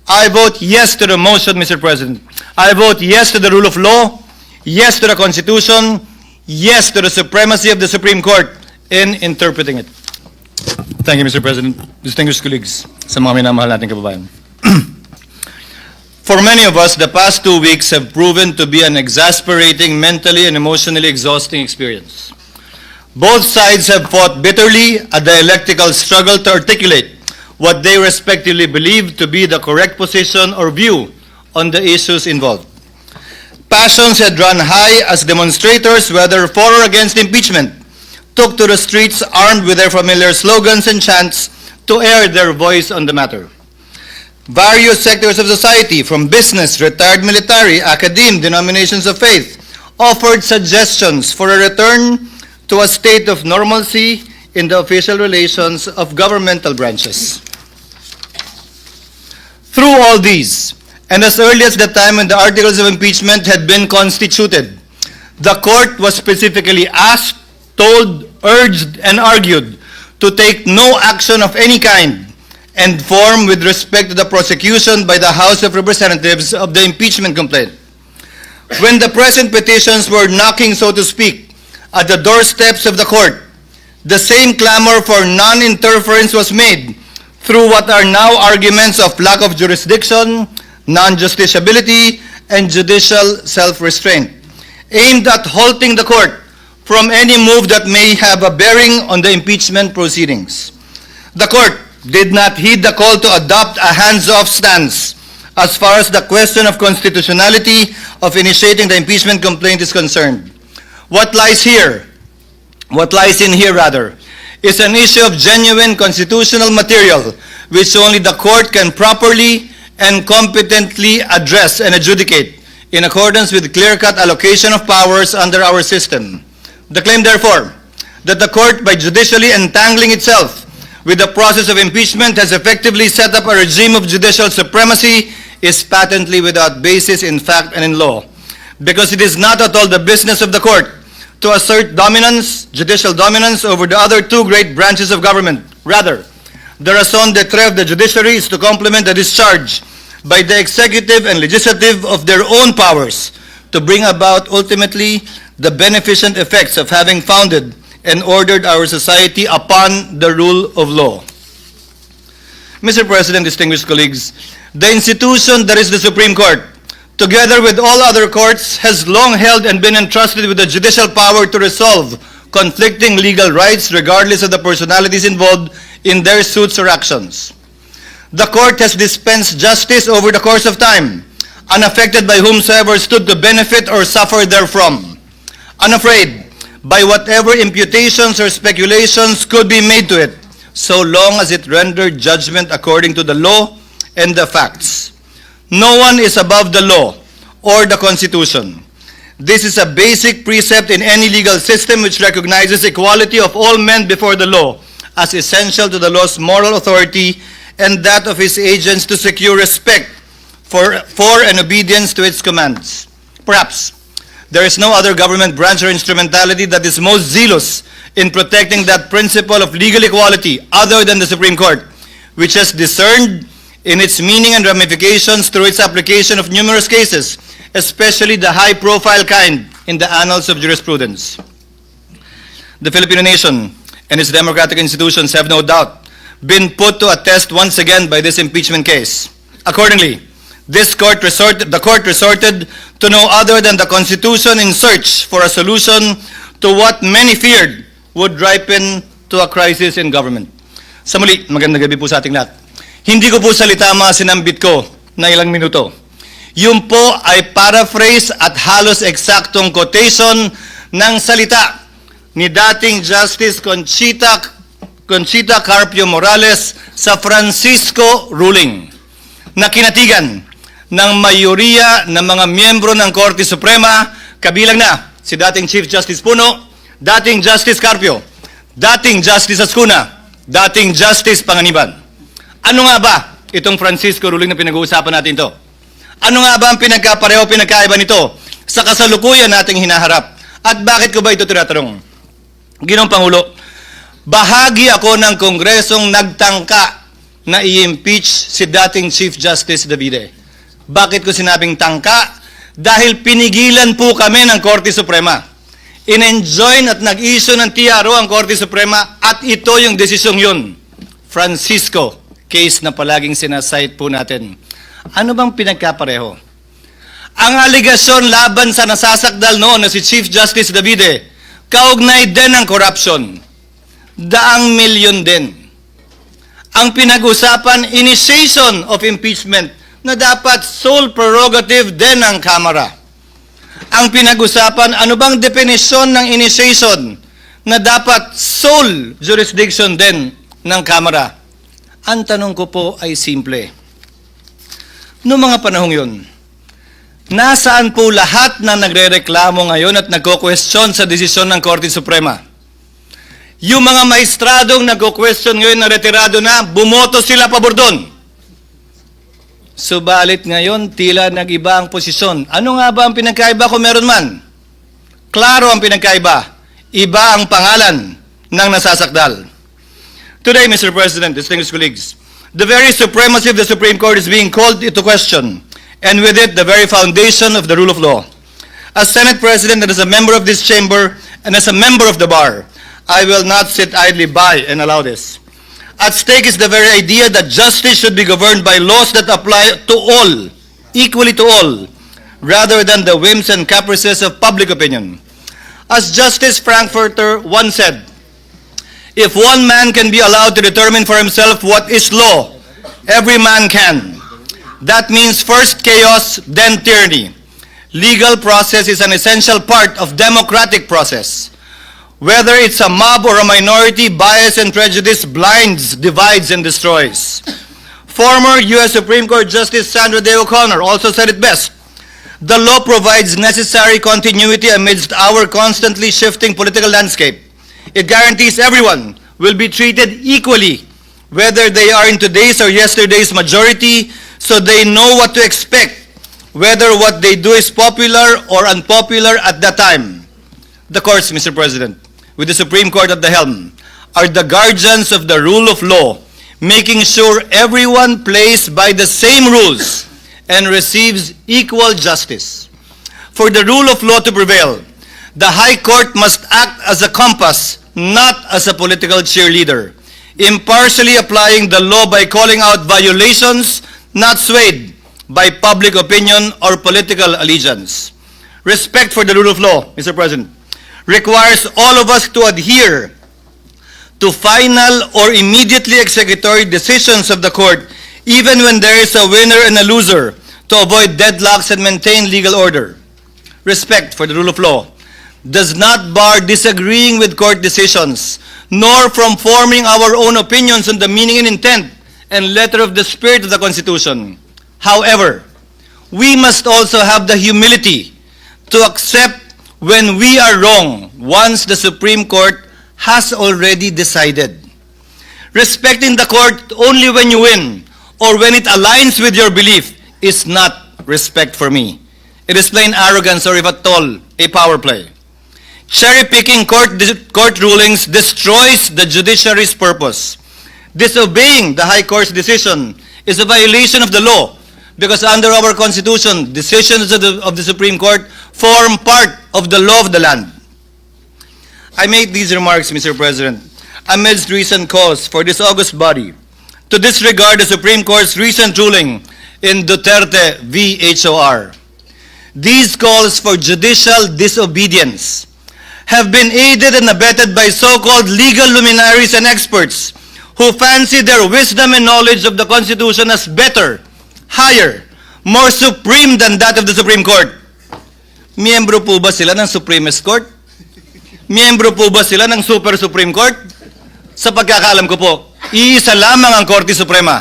I vote yes to the motion, Mr. President. I vote yes to the rule of law, yes to the Constitution, yes to the supremacy of the Supreme Court in interpreting it. Thank you, Mr. President. Distinguished colleagues, sa mga minamahal nating kababayan. For many of us, the past 2 weeks have proven to be an exasperating, mentally and emotionally exhausting experience. Both sides have fought bitterly a dialectical struggle to articulate what they respectively believe to be the correct position or view on the issues involved. Passions had run high as demonstrators, whether for or against impeachment, took to the streets armed with their familiar slogans and chants to air their voice on the matter. Various sectors of society, from business, retired military, academe, denominations of faith, offered suggestions for a return to a state of normalcy in the official relations of governmental branches. Through all these, and as early as the time when the articles of impeachment had been constituted, the court was specifically asked, told, urged, and argued to take no action of any kind and form with respect to the prosecution by the House of Representatives of the impeachment complaint. When the present petitions were knocking, so to speak, at the doorsteps of the court, the same clamor for non-interference was made through what are now arguments of lack of jurisdiction, non-justiciability, and judicial self-restraint, aimed at halting the court from any move that may have a bearing on the impeachment proceedings. The court did not heed the call to adopt a hands-off stance as far as the question of constitutionality of initiating the impeachment complaint is concerned. What lies in here, is an issue of genuine constitutional material which only the court can properly and competently address and adjudicate in accordance with clear-cut allocation of powers under our system. The claim, therefore, that the court, by judicially entangling itself with the process of impeachment, has effectively set up a regime of judicial supremacy is patently without basis in fact and in law, because it is not at all the business of the court to assert dominance, judicial dominance, over the other two great branches of government. Rather, the raison d'etre of the judiciary is to complement the discharge by the executive and legislative of their own powers to bring about ultimately the beneficent effects of having founded and ordered our society upon the rule of law. Mr. President, distinguished colleagues, the institution that is the Supreme Court, together with all other courts, has long held and been entrusted with the judicial power to resolve conflicting legal rights regardless of the personalities involved in their suits or actions. The court has dispensed justice over the course of time, unaffected by whomsoever stood to benefit or suffer therefrom, unafraid by whatever imputations or speculations could be made to it, so long as it rendered judgment according to the law and the facts. No one is above the law or the Constitution. This is a basic precept in any legal system which recognizes equality of all men before the law as essential to the law's moral authority and that of its agents to secure respect for and obedience to its commands. Perhaps there is no other government branch or instrumentality that is most zealous in protecting that principle of legal equality other than the Supreme Court, which has discerned in its meaning and ramifications through its application of numerous cases, especially the high-profile kind in the annals of jurisprudence. The Filipino nation and its democratic institutions have no doubt been put to a test once again by this impeachment case. Accordingly, the court resorted to no other than the Constitution in search for a solution to what many feared would ripen to a crisis in government. Sa muli, magandang gabi po sa ating lahat. Hindi ko po salita mga sinambit ko na ilang minuto. Yun po ay paraphrase at halos eksaktong quotation ng salita ni dating Justice Conchita Carpio Morales sa Francisco ruling na kinatigan ng mayoriya ng mga miyembro ng Korte Suprema, kabilang na si dating Chief Justice Puno, dating Justice Carpio, dating Justice Ascuna, dating Justice Panganiban. Ano nga ba itong Francisco ruling na pinag-uusapan natin ito? Ano nga ba ang pinagkaiba nito sa kasalukuyan nating hinaharap? At bakit ko ba ito tinatanong? Ginoong Pangulo, bahagi ako ng Kongresong nagtangka na i-impeach si dating Chief Justice Davide. Bakit ko sinabing tangka? Dahil pinigilan po kami ng Korte Suprema. In-enjoin at nag-issue ng TRO ang Korte Suprema at ito yung desisyong yun. Francisco, case na palaging sinasite po natin. Ano bang pinagkapareho? Ang aligasyon laban sa nasasakdal noon na si Chief Justice Davide, kaugnay din ng corruption. Daang milyon din. Ang pinag-usapan, initiation of impeachment na dapat sole prerogative din ng Kamara. Ang pinag-usapan, ano bang definisyon ng initiation na dapat sole jurisdiction din ng Kamara? Ang tanong ko po ay simple. Noong mga panahong yun, nasaan po lahat na nagre-reklamo ngayon at nagko-question sa desisyon ng Korte Suprema? Yung mga maestradong nagko-question ngayon na retirado na, bumoto sila pabor doon. Subalit ngayon, tila nag-iba ang posisyon. Ano nga ba ang pinagkaiba kung meron man? Klaro ang pinagkaiba. Iba ang pangalan ng nasasakdal. Today, Mr. President, distinguished colleagues, the very supremacy of the Supreme Court is being called into question, and with it, the very foundation of the rule of law. As Senate President and as a member of this chamber and as a member of the bar, I will not sit idly by and allow this. At stake is the very idea that justice should be governed by laws that apply to all, equally to all, rather than the whims and caprices of public opinion. As Justice Frankfurter once said, if one man can be allowed to determine for himself what is law, every man can. That means first chaos, then tyranny. Legal process is an essential part of democratic process. Whether it's a mob or a minority, bias and prejudice blinds, divides, and destroys. Former U.S. Supreme Court Justice Sandra Day O'Connor also said it best. The law provides necessary continuity amidst our constantly shifting political landscape. It guarantees everyone will be treated equally, whether they are in today's or yesterday's majority, so they know what to expect, whether what they do is popular or unpopular at that time. The courts, Mr. President, with the Supreme Court at the helm, are the guardians of the rule of law, making sure everyone plays by the same rules and receives equal justice. For the rule of law to prevail, the High Court must act as a compass, not as a political cheerleader, impartially applying the law by calling out violations, not swayed by public opinion or political allegiance. Respect for the rule of law, Mr. President, requires all of us to adhere to final or immediately executory decisions of the court, even when there is a winner and a loser, to avoid deadlocks and maintain legal order. Respect for the rule of law does not bar disagreeing with court decisions, nor from forming our own opinions on the meaning and intent and letter of the spirit of the Constitution. However, we must also have the humility to accept when we are wrong once the Supreme Court has already decided. Respecting the court only when you win or when it aligns with your belief is not respect for me. It is plain arrogance or if at all, a power play. Cherry-picking court rulings destroys the judiciary's purpose. Disobeying the High Court's decision is a violation of the law because under our Constitution, decisions of the Supreme Court form part of the law of the land. I made these remarks, Mr. President, amidst recent calls for this august body to disregard the Supreme Court's recent ruling in Duterte v. HOR. These calls for judicial disobedience have been aided and abetted by so-called legal luminaries and experts who fancy their wisdom and knowledge of the Constitution as better, higher, more supreme than that of the Supreme Court. Miyembro po ba sila ng Supremist Court? Miyembro po ba sila ng Super Supreme Court? Sa pagkakaalam ko po, iisa lamang ang Korte Suprema.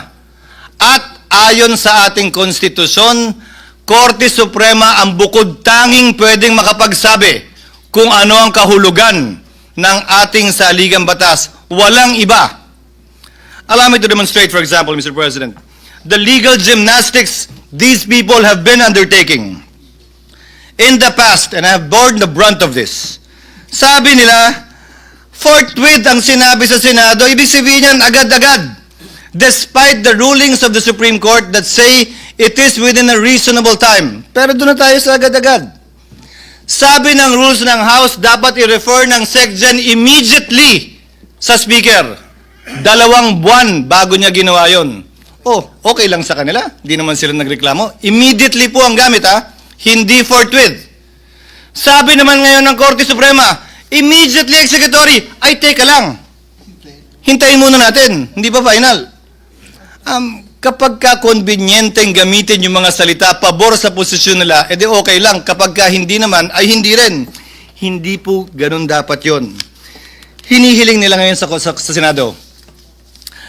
At ayon sa ating konstitusyon, Korte Suprema ang bukod tanging pwedeng makapagsabi kung ano ang kahulugan ng ating saligang batas. Walang iba. Allow me to demonstrate, for example, Mr. President, the legal gymnastics these people have been undertaking. In the past, and I have borne the brunt of this, sabi nila, forthwith ang sinabi sa Senado, ibig sabihin yan agad-agad. despite the rulings of the Supreme Court that say it is within a reasonable time. Pero doon na tayo sa agad-agad. Sabi ng rules ng House, dapat i-refer ng SecGen immediately sa Speaker. 2 buwan bago niya ginawa yon. Oh, okay lang sa kanila. Hindi naman sila nagreklamo. Immediately po ang gamit, ha? Hindi forthwith. Sabi naman ngayon ng Korte Suprema, immediately executory. Ay, teka lang. Hintayin muna natin. Hindi pa final. Kapag ka convenienteng gamitin yung mga salita pabor sa posisyon nila, edi okay lang. Kapag ka hindi naman, ay hindi rin. Hindi po ganun dapat yon. Hinihiling nila ngayon sa Senado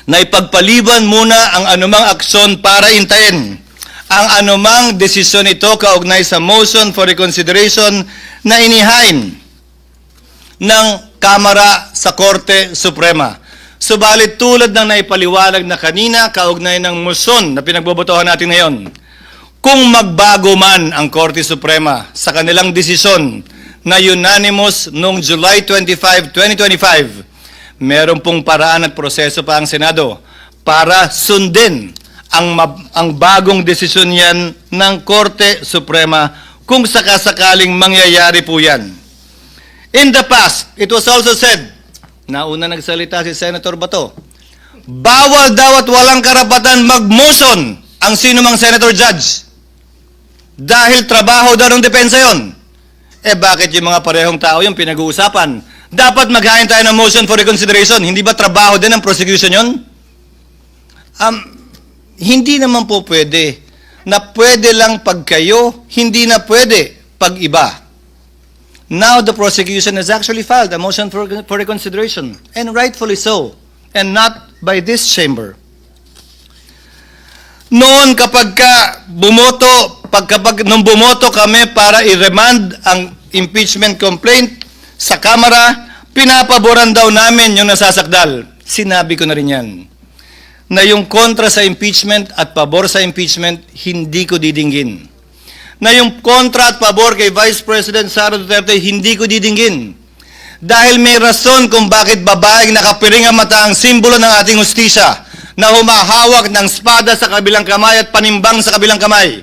na ipagpaliban muna ang anumang aksyon para intayin ang anumang desisyon ito kaugnay sa motion for reconsideration na inihain ng Kamara sa Korte Suprema. Subalit tulad ng naipaliwanag na kanina, kaugnay ng motion na pinagbobotohan natin ngayon, kung magbago man ang Korte Suprema sa kanilang desisyon na unanimous noong July 25, 2025, meron pong paraan at proseso pa ang Senado para sundin ang bagong desisyon yan ng Korte Suprema kung sakasakaling mangyayari po yan. In the past, it was also said, nauna nagsalita si Senator Boto, bawal daw at walang karapatan mag-motion ang sinumang Senator Judge. Dahil trabaho daw ng depensa yon. Eh bakit yung mga parehong tao yung pinag-uusapan? Dapat maghain tayo ng motion for reconsideration. Hindi ba trabaho din ng prosecution yon? Hindi naman po pwede na pwede lang pag kayo, hindi na pwede pag iba. Now the prosecution has actually filed a motion for reconsideration, and rightfully so, and not by this chamber. Noon kapag nung bumoto kami para i-remand ang impeachment complaint sa Kamara, pinapaboran daw namin yung nasasakdal. Sinabi ko na rin yan, na yung kontra sa impeachment at pabor sa impeachment, hindi ko didinggin. Na yung kontra at pabor kay Vice President Sara Duterte, hindi ko didinggin. Dahil may rason kung bakit babaeng nakapiring ang mata ang simbolo ng ating hustisya na humahawak ng espada sa kabilang kamay at panimbang sa kabilang kamay.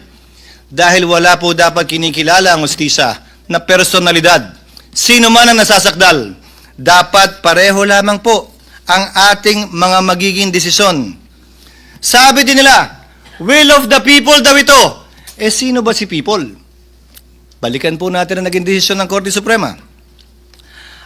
Dahil wala po dapat kinikilala ang hustisya na personalidad. Sino man ang nasasakdal, dapat pareho lamang po ang ating mga magiging desisyon. Sabi din nila, will of the people daw ito. Eh, sino ba si people? Balikan po natin ang naging desisyon ng Korte Suprema.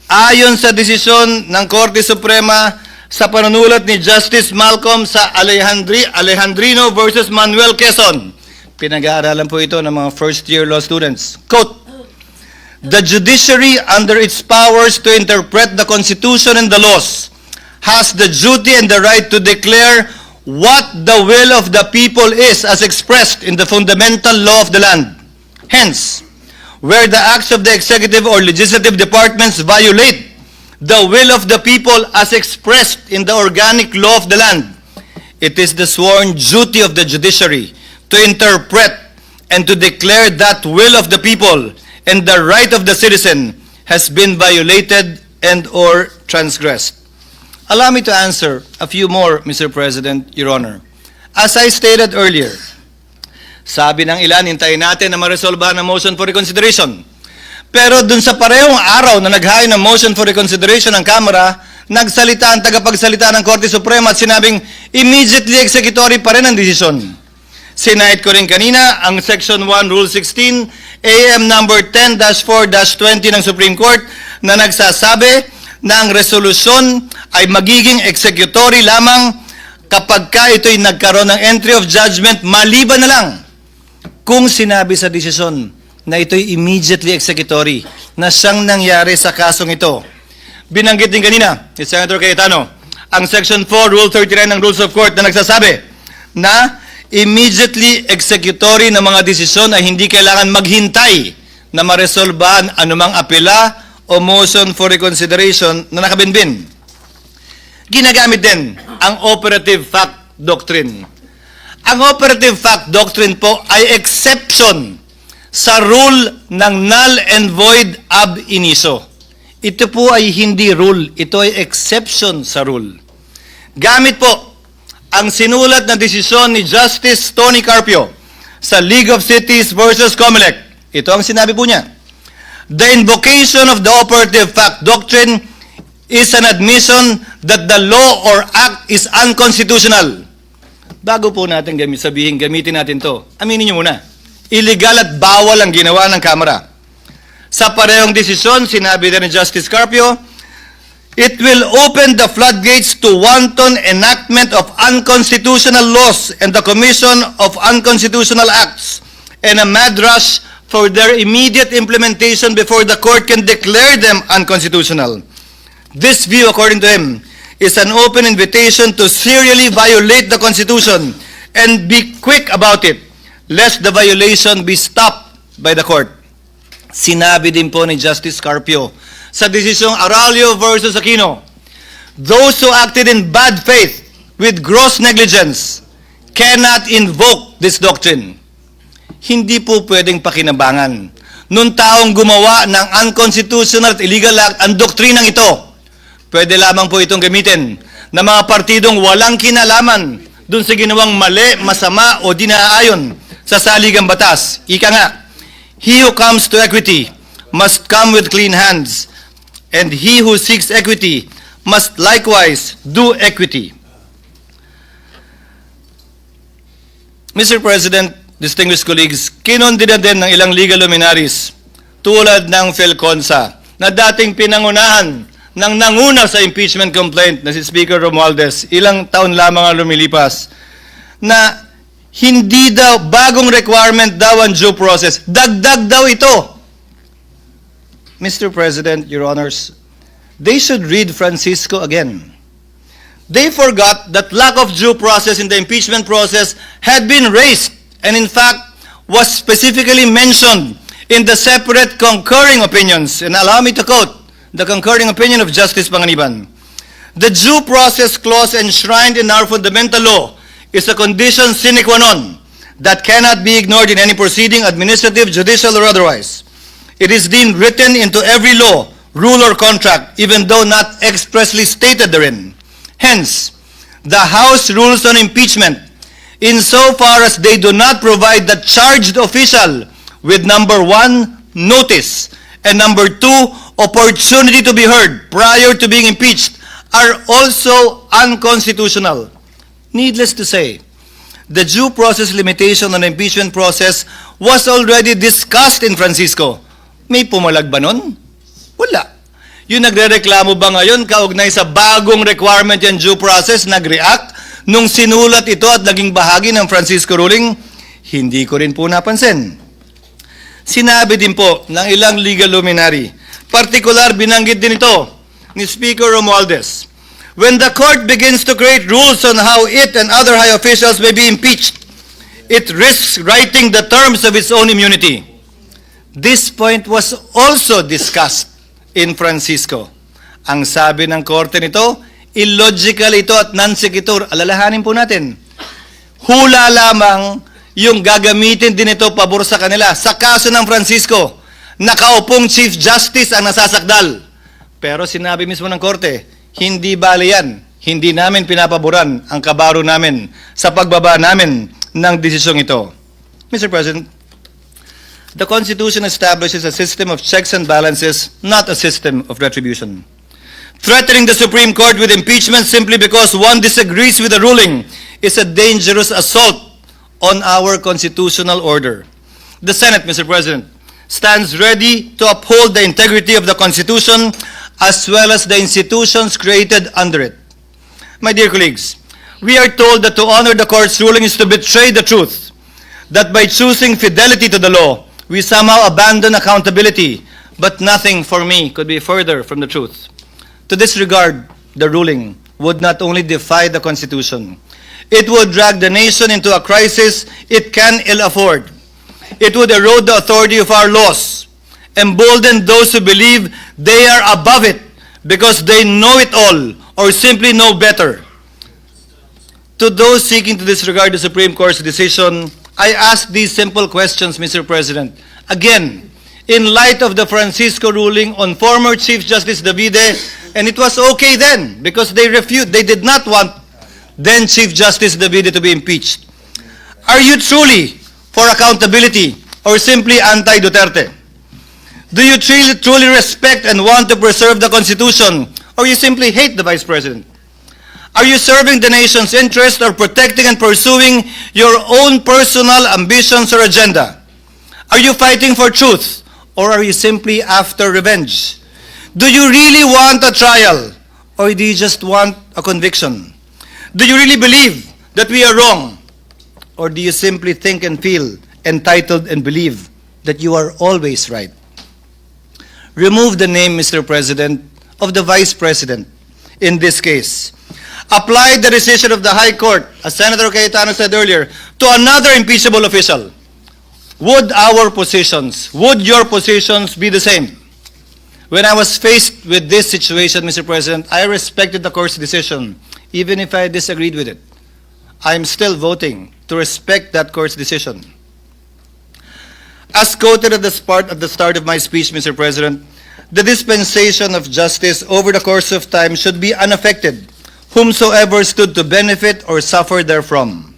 Ayon sa desisyon ng Korte Suprema sa panunulat ni Justice Malcolm sa Alejandrino versus Manuel Quezon, pinag-aaralan po ito ng mga first-year law students. Quote, the judiciary, under its powers to interpret the Constitution and the laws, has the duty and the right to declare what the will of the people is as expressed in the fundamental law of the land. Hence, where the acts of the executive or legislative departments violate the will of the people as expressed in the organic law of the land, it is the sworn duty of the judiciary to interpret and to declare that will of the people and the right of the citizen has been violated and or transgressed. Allow me to answer a few more, Mr. President, Your Honor. As I stated earlier, sabi ng ilan, hintayin natin na ma-resolve ang motion for reconsideration. Pero dun sa parehong araw na naghain ng motion for reconsideration ng Kamara, nagsalita ang tagapagsalita ng Korte Suprema at sinabing immediately executory pa rin ang desisyon. Sinahit ko rin kanina ang Section 1, Rule 16, AM number 10-4-20 ng Supreme Court na nagsasabi na ang resolusyon ay magiging executory lamang kapag ka ito'y nagkaroon ng entry of judgment maliban na lang kung sinabi sa desisyon na ito'y immediately executory na siyang nangyari sa kasong ito. Binanggit din kanina ni Senator Cayetano ang Section 4, Rule 39 ng Rules of Court na nagsasabi na immediately executory na mga desisyon ay hindi kailangan maghintay na maresolbahan anumang apela o motion for reconsideration na nakabinbin. Ginagamit din ang operative fact doctrine. Ang operative fact doctrine po ay exception sa rule ng null and void ab initio. Ito po ay hindi rule, ito ay exception sa rule. Gamit po ang sinulat na desisyon ni Justice Tony Carpio sa League of Cities versus Comelec. Ito ang sinabi po niya. The invocation of the operative fact doctrine is an admission that the law or act is unconstitutional. Bago po natin sabihin, gamitin natin to. Aminin niyo muna. Illegal at bawal ang ginawa ng Kamara. Sa parehong desisyon, sinabi din ni Justice Carpio, it will open the floodgates to wanton enactment of unconstitutional laws and the commission of unconstitutional acts and a mad rush for their immediate implementation before the court can declare them unconstitutional. This view, according to him, is an open invitation to serially violate the Constitution and be quick about it, lest the violation be stopped by the court. Sinabi din po ni Justice Carpio sa desisyong Aralio versus Aquino, those who acted in bad faith with gross negligence cannot invoke this doctrine. Hindi po pwedeng pakinabangan nung taong gumawa ng unconstitutional at illegal act ang doktrinang ito. Pwede lamang po itong gamitin ng mga partidong walang kinalaman dun sa ginawang mali, masama o dinaayon sa saligang batas. Ika nga, he who comes to equity must come with clean hands, and he who seeks equity must likewise do equity. Mr. President, distinguished colleagues, kinondina din ng ilang legal luminaries tulad ng Felconsa na dating pinangunahan ng nanguna sa impeachment complaint na si Speaker Romualdez, ilang taon lamang ang lumilipas, na hindi daw, bagong requirement daw ang due process. Dagdag daw ito. Mr. President, Your Honors, they should read Francisco again. They forgot that lack of due process in the impeachment process had been raised and in fact was specifically mentioned in the separate concurring opinions. And allow me to quote the concurring opinion of Justice Panganiban. The due process clause enshrined in our fundamental law is a condition sine qua non that cannot be ignored in any proceeding, administrative, judicial, or otherwise. It is deemed written into every law, rule, or contract, even though not expressly stated therein. Hence, the House rules on impeachment, insofar as they do not provide the charged official with number 1, notice, and number 2, opportunity to be heard prior to being impeached, are also unconstitutional. Needless to say, the due process limitation on the impeachment process was already discussed in Francisco. May pumalag ba nun? Wala. Yung nagre-reklamo ba ngayon kaugnay sa bagong requirement yung due process, nag-react nung sinulat ito at naging bahagi ng Francisco ruling? Hindi ko rin po napansin. Sinabi din po ng ilang legal luminary, partikular binanggit din ito ni Speaker Romualdez, when the court begins to create rules on how it and other high officials may be impeached, it risks writing the terms of its own immunity. This point was also discussed in Francisco. Ang sabi ng korte nito, illogical ito at non-sequitur. Alalahanin po natin. Hula lamang yung gagamitin din ito pabor sa kanila. Sa kaso ng Francisco, nakaupong Chief Justice ang nasasakdal. Pero sinabi mismo ng korte, hindi bali yan. Hindi namin pinapaboran ang kabaro namin sa pagbaba namin ng desisyong ito. Mr. President, the Constitution establishes a system of checks and balances, not a system of retribution. Threatening the Supreme Court with impeachment simply because one disagrees with the ruling is a dangerous assault on our constitutional order. The Senate, Mr. President, stands ready to uphold the integrity of the Constitution as well as the institutions created under it. My dear colleagues, we are told that to honor the court's ruling is to betray the truth, that by choosing fidelity to the law, we somehow abandon accountability, but nothing for me could be further from the truth. To this regard, the ruling would not only defy the Constitution, it would drag the nation into a crisis it can ill afford. It would erode the authority of our laws, embolden those who believe they are above it because they know it all or simply know better. To those seeking to disregard the Supreme Court's decision, I ask these simple questions, Mr. President. Again, in light of the Francisco ruling on former Chief Justice Davide, and it was okay then because they did not want then Chief Justice Davide to be impeached. Are you truly for accountability or simply anti-Duterte? Do you truly respect and want to preserve the Constitution, or you simply hate the Vice President? Are you serving the nation's interest or protecting and pursuing your own personal ambitions or agenda? Are you fighting for truth, or are you simply after revenge? Do you really want a trial, or do you just want a conviction? Do you really believe that we are wrong, or do you simply think and feel entitled and believe that you are always right? Remove the name, Mr. President, of the Vice President in this case. Apply the decision of the High Court, as Senator Cayetano said earlier, to another impeachable official. Would our positions, would your positions be the same? When I was faced with this situation, Mr. President, I respected the court's decision, even if I disagreed with it. I am still voting to respect that court's decision. As quoted at the start of my speech, Mr. President, the dispensation of justice over the course of time should be unaffected, whomsoever stood to benefit or suffer therefrom.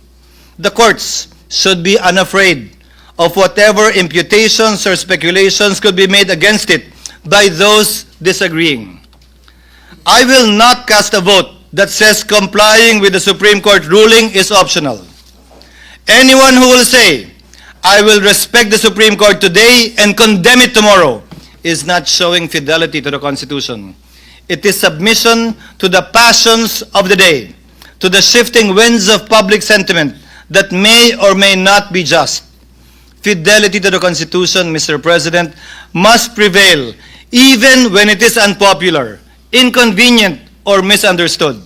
The courts should be unafraid of whatever imputations or speculations could be made against it by those disagreeing. I will not cast a vote that says complying with the Supreme Court ruling is optional. Anyone who will say, I will respect the Supreme Court today and condemn it tomorrow, is not showing fidelity to the Constitution. It is submission to the passions of the day, to the shifting winds of public sentiment that may or may not be just. Fidelity to the Constitution, Mr. President, must prevail even when it is unpopular, inconvenient, or misunderstood.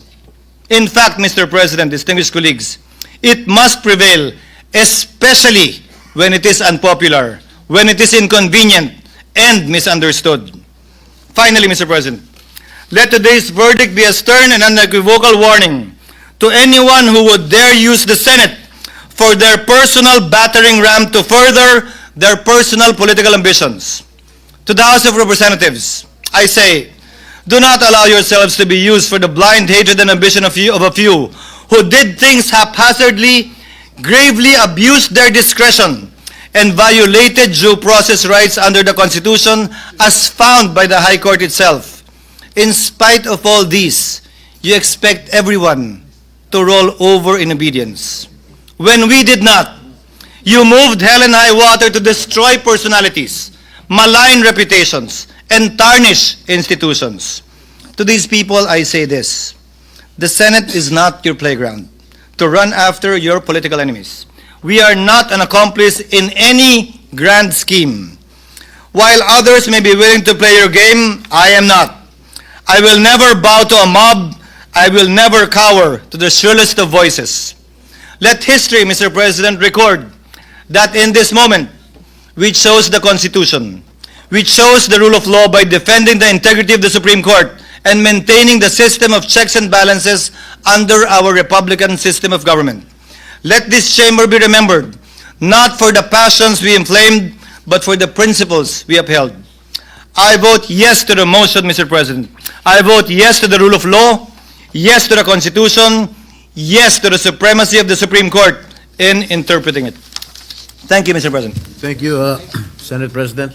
In fact, Mr. President, distinguished colleagues, it must prevail especially when it is unpopular, when it is inconvenient, and misunderstood. Finally, Mr. President, let today's verdict be a stern and unequivocal warning to anyone who would dare use the Senate for their personal battering ram to further their personal political ambitions. To the House of Representatives, I say, do not allow yourselves to be used for the blind hatred and ambition of a few who did things haphazardly, gravely abused their discretion, and violated due process rights under the Constitution as found by the High Court itself. In spite of all these, you expect everyone to roll over in obedience. When we did not, you moved hell and high water to destroy personalities, malign reputations, and tarnish institutions. To these people, I say this: the Senate is not your playground to run after your political enemies. We are not an accomplice in any grand scheme. While others may be willing to play your game, I am not. I will never bow to a mob. I will never cower to the shrillest of voices. Let history, Mr. President, record that in this moment, we chose the Constitution. We chose the rule of law by defending the integrity of the Supreme Court and maintaining the system of checks and balances under our Republican system of government. Let this chamber be remembered, not for the passions we inflamed, but for the principles we upheld. I vote yes to the motion, Mr. President. I vote yes to the rule of law, yes to the Constitution, yes to the supremacy of the Supreme Court in interpreting it. Thank you, Mr. President. Thank you, Senate President.